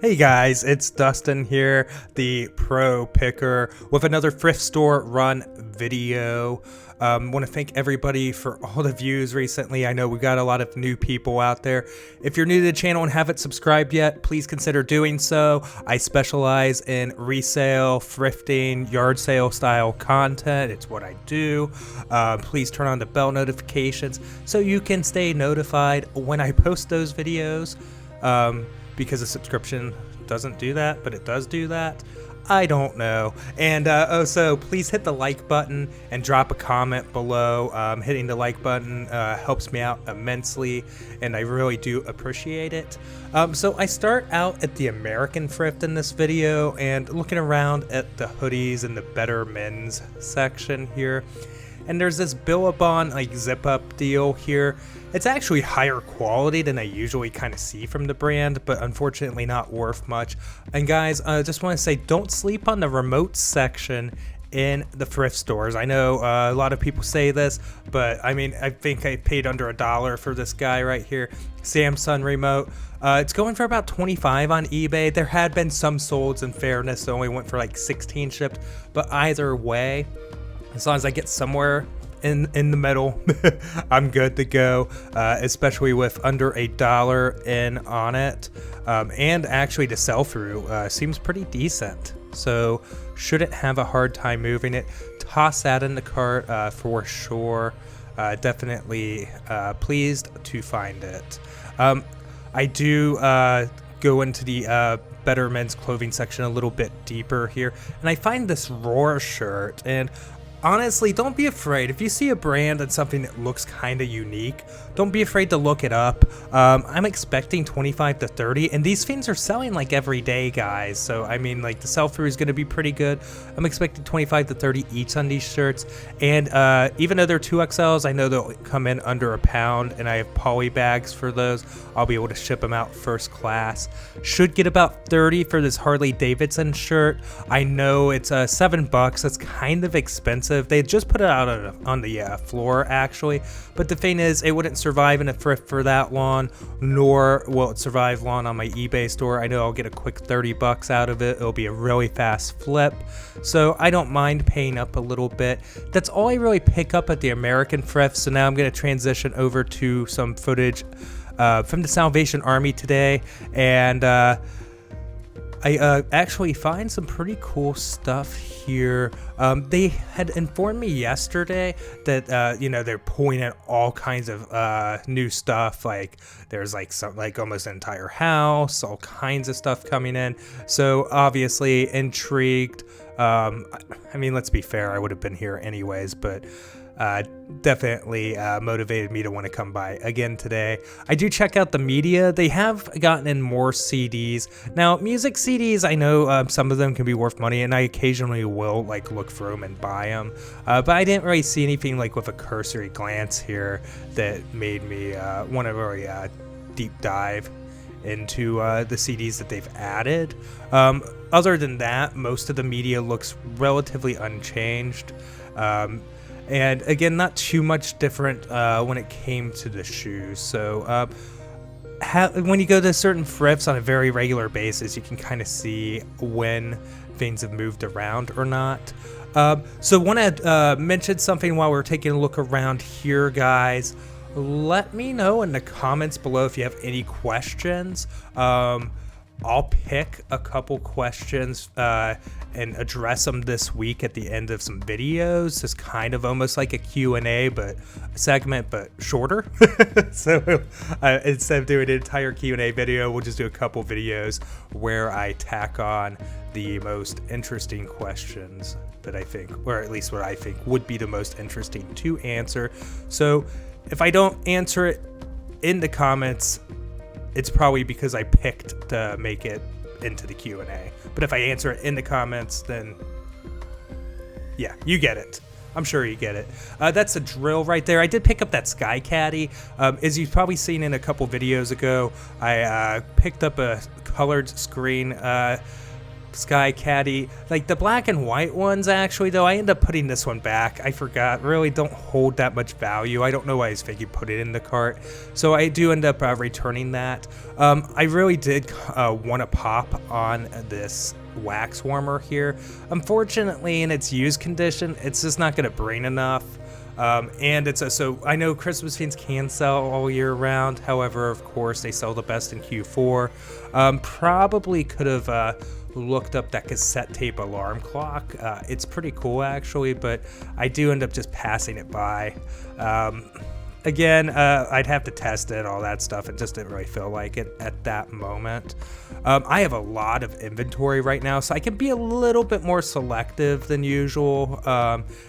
Hey guys, it's Dustin here, the Pro Picker, with another thrift store run video. Want to thank everybody for all the views recently. I know we got a lot of new people out there. If you're new to the channel and haven't subscribed yet, please consider doing so. I specialize in resale, thrifting, yard sale style content. It's what I do. Please turn on the bell notifications so you can stay notified when I post those videos. Because a subscription doesn't do that, but it does do that. I don't know. And also, please hit the like button and drop a comment below. Hitting the like button helps me out immensely, and I really do appreciate it. So I start out at the American Thrift in this video and looking around at the hoodies and the better men's section here. And there's this Billabong like zip up deal here. It's actually higher quality than I usually kind of see from the brand, but unfortunately not worth much. And guys, I just want to say, don't sleep on the remote section in the thrift stores. I know a lot of people say this, but I mean, I think I paid under $1 for this guy right here, Samsung remote. It's going for about $25 on eBay. There had been some solds, in fairness, it only went for like 16 shipped, but either way, as long as I get somewhere in the middle, I'm good to go, especially with under $1 in on it. And actually the sell-through seems pretty decent, so shouldn't have a hard time moving it. Toss that in the cart for sure. Definitely pleased to find it. I do go into the better men's clothing section a little bit deeper here, and I find this Roar shirt. And honestly, don't be afraid. If you see a brand and something that looks kind of unique, don't be afraid to look it up. I'm expecting 25 to 30, and these things are selling like every day, guys. So, I mean, like the sell-through is going to be pretty good. I'm expecting 25 to 30 each on these shirts. And even though they're 2XLs, I know they'll come in under £1, and I have poly bags for those. I'll be able to ship them out first class. Should get about 30 for this Harley Davidson shirt. I know it's $7. That's kind of expensive. They just put it out on the floor, actually, but the thing is, it wouldn't survive in a thrift for that long, nor will it survive long on my eBay store. I know I'll get a quick $30 out of it. It'll be a really fast flip, so I don't mind paying up a little bit. That's all I really pick up at the American Thrift. So now I'm going to transition over to some footage from the Salvation Army today, and I actually find some pretty cool stuff here. They had informed me yesterday that you know, they're pulling in all kinds of new stuff. Like there's like some, like almost an entire house, all kinds of stuff coming in. So obviously intrigued. I mean, let's be fair, I would have been here anyways, but definitely motivated me to want to come by again today. I do check out the media. They have gotten in more CDs. Now, music CDs, I know some of them can be worth money, and I occasionally will like look through them and buy them. But I didn't really see anything like with a cursory glance here that made me want to really deep dive into the CDs that they've added. Other than that, most of the media looks relatively unchanged. And again, not too much different when it came to the shoes. So when you go to certain thrifts on a very regular basis, you can kind of see when things have moved around or not. So want to mention something while we're taking a look around here, guys. Let me know in the comments below if you have any questions. I'll pick a couple questions and address them this week at the end of some videos. It's kind of almost like a Q&A segment, but shorter. So instead of doing an entire Q&A video, we'll just do a couple videos where I tack on the most interesting questions that I think, or at least what I think would be the most interesting to answer. So if I don't answer it in the comments, it's probably because I picked to make it into the Q&A. But if I answer it in the comments, then yeah, you get it. I'm sure you get it. That's a drill right there. I did pick up that Sky Caddy. As you've probably seen in a couple videos ago, I picked up a colored screen Sky Caddy. Like the black and white ones, actually, though, I end up putting this one back. I forgot. Really don't hold that much value. I don't know why I was thinking put it in the cart. So I do end up returning that. I really did want to pop on this wax warmer here. Unfortunately, in its used condition, it's just not going to bring enough. And so I know Christmas fiends can sell all year round. However, of course, they sell the best in Q4. Probably could have looked up that cassette tape alarm clock. It's pretty cool, actually, but I do end up just passing it by. Again, I'd have to test it, all that stuff, and just didn't really feel like it at that moment. I have a lot of inventory right now, so I can be a little bit more selective than usual,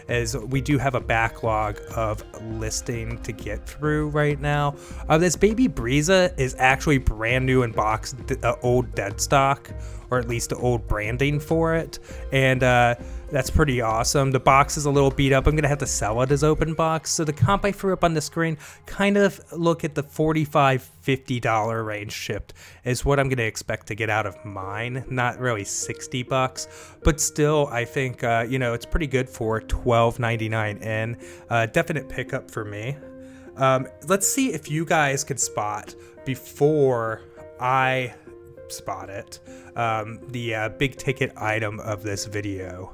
as we do have a backlog of listing to get through right now. This Baby Breeza is actually brand new in box, old dead stock, or at least the old branding for it, and that's pretty awesome. The box is a little beat up. I'm gonna have to sell it as open box. So the comp I threw up on the screen, kind of look at the $45-50 range shipped is what I'm gonna expect to get out of mine. Not really $60, but still, I think it's pretty good for $12.99 in. Definite pickup for me. Let's see if you guys could spot before I spot it, the big ticket item of this video.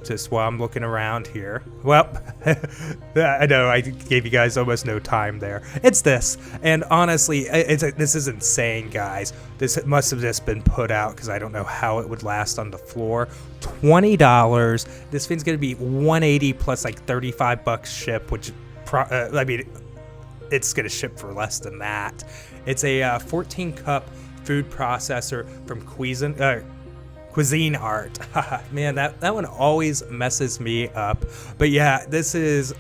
Just while I'm looking around here. Well, I know I gave you guys almost no time there. It's this, and honestly, this is insane, guys. This must have just been put out because I don't know how it would last on the floor. $20. This thing's gonna be $180 plus like $35 ship, which I mean, it's gonna ship for less than that. It's a 14 cup food processor from Cuisine Art. Man, that one always messes me up. But yeah, this is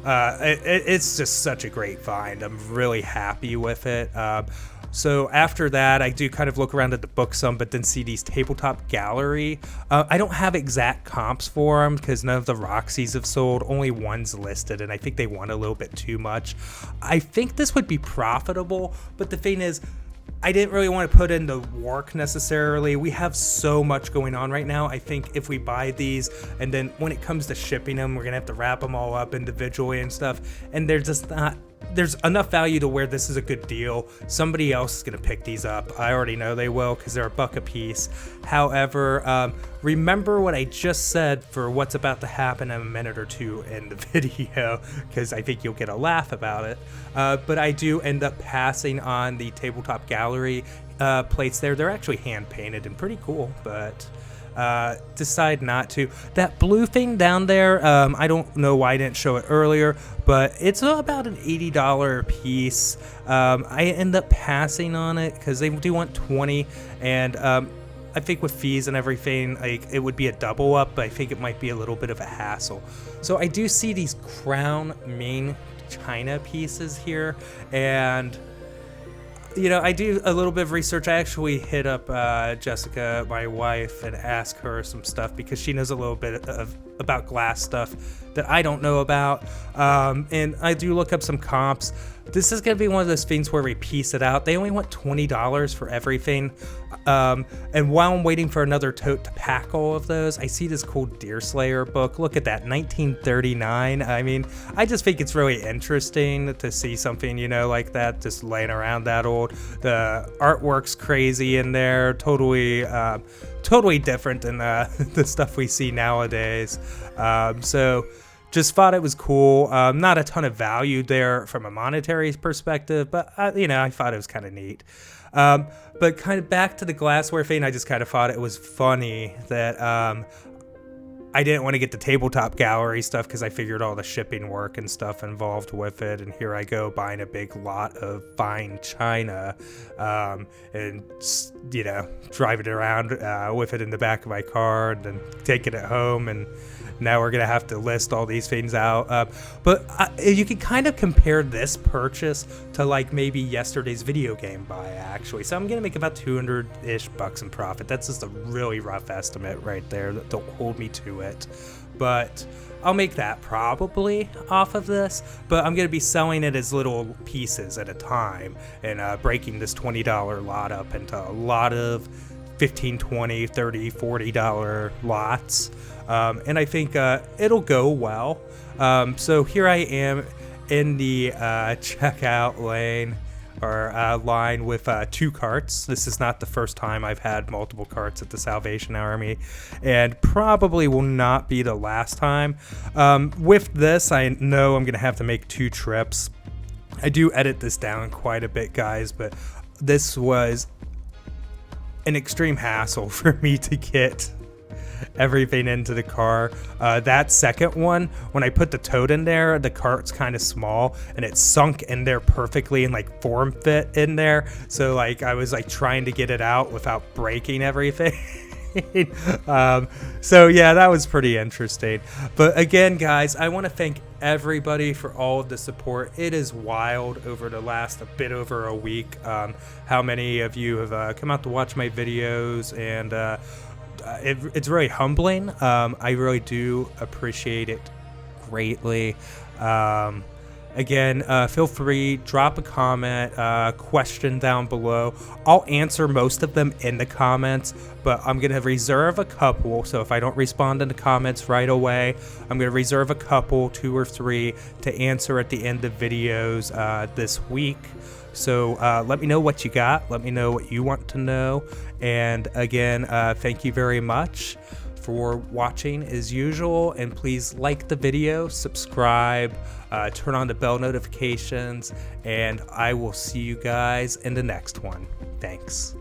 it's just such a great find. I'm really happy with it. So after that, I do kind of look around at the book some, but then see these tabletop gallery. I don't have exact comps for them because none of the Roxy's have sold. Only one's listed, and I think they want a little bit too much. I think this would be profitable, but the thing is, I didn't really want to put in the work necessarily. We have so much going on right now. I think if we buy these and then when it comes to shipping them, we're going to have to wrap them all up individually and stuff. And they're just not, there's enough value to where this is a good deal. Somebody else is going to pick these up. I already know they will because they're $1 a piece. However, remember what I just said for what's about to happen in a minute or two in the video, because I think you'll get a laugh about it. But I do end up passing on the tabletop gallery plates there. They're actually hand painted and pretty cool, but decide not to. That blue thing down there, I don't know why I didn't show it earlier, but it's about an $80 piece. I end up passing on it because they do want 20, and I think with fees and everything, like it would be a double up, but I think it might be a little bit of a hassle. So I do see these crown main china pieces here, and I do a little bit of research. I actually hit up Jessica, my wife, and asked her some stuff because she knows a little bit about glass stuff that I don't know about. And I do look up some comps. This is going to be one of those things where we piece it out. They only want $20 for everything. And while I'm waiting for another tote to pack all of those, I see this cool Deerslayer book. Look at that, 1939. I mean, I just think it's really interesting to see something, like that just laying around that old. The artwork's crazy in there, totally different than the stuff we see nowadays. So just thought it was cool. Not a ton of value there from a monetary perspective, but I thought it was kind of neat. But kind of back to the glassware thing, I just kind of thought it was funny that I didn't want to get the tabletop gallery stuff because I figured all the shipping work and stuff involved with it, and here I go buying a big lot of fine china, and driving it around with it in the back of my car and then taking it home, and now we're gonna have to list all these things out. But you can kind of compare this purchase to like maybe yesterday's video game buy, actually. So I'm gonna make about $200-ish in profit. That's just a really rough estimate right there. Don't hold me to it. but I'll make that probably off of this, but I'm going to be selling it as little pieces at a time and breaking this $20 lot up into a lot of $15, $20, $30, $40 lots. And I think it'll go well. So here I am in the checkout lane or line with 2 carts. This is not the first time I've had multiple carts at the Salvation Army, and probably will not be the last time. With this, I know I'm gonna have to make 2 trips. I do edit this down quite a bit, guys, but this was an extreme hassle for me to get everything into the car. That second one, when I put the tote in there, the cart's kind of small and it sunk in there perfectly and like form fit in there. So like I was like trying to get it out without breaking everything. So yeah, that was pretty interesting. But again, guys, I want to thank everybody for all of the support. It is wild over the last a bit over a week how many of you have come out to watch my videos, and it's really humbling. I really do appreciate it greatly. Again, feel free, drop a comment, question down below. I'll answer most of them in the comments, but I'm going to reserve a couple. So if I don't respond in the comments right away, I'm going to reserve a couple, 2 or 3, to answer at the end of videos this week. So let me know what you got. Let me know what you want to know. And again, thank you very much for watching as usual. And please like the video, subscribe, turn on the bell notifications, and I will see you guys in the next one. Thanks.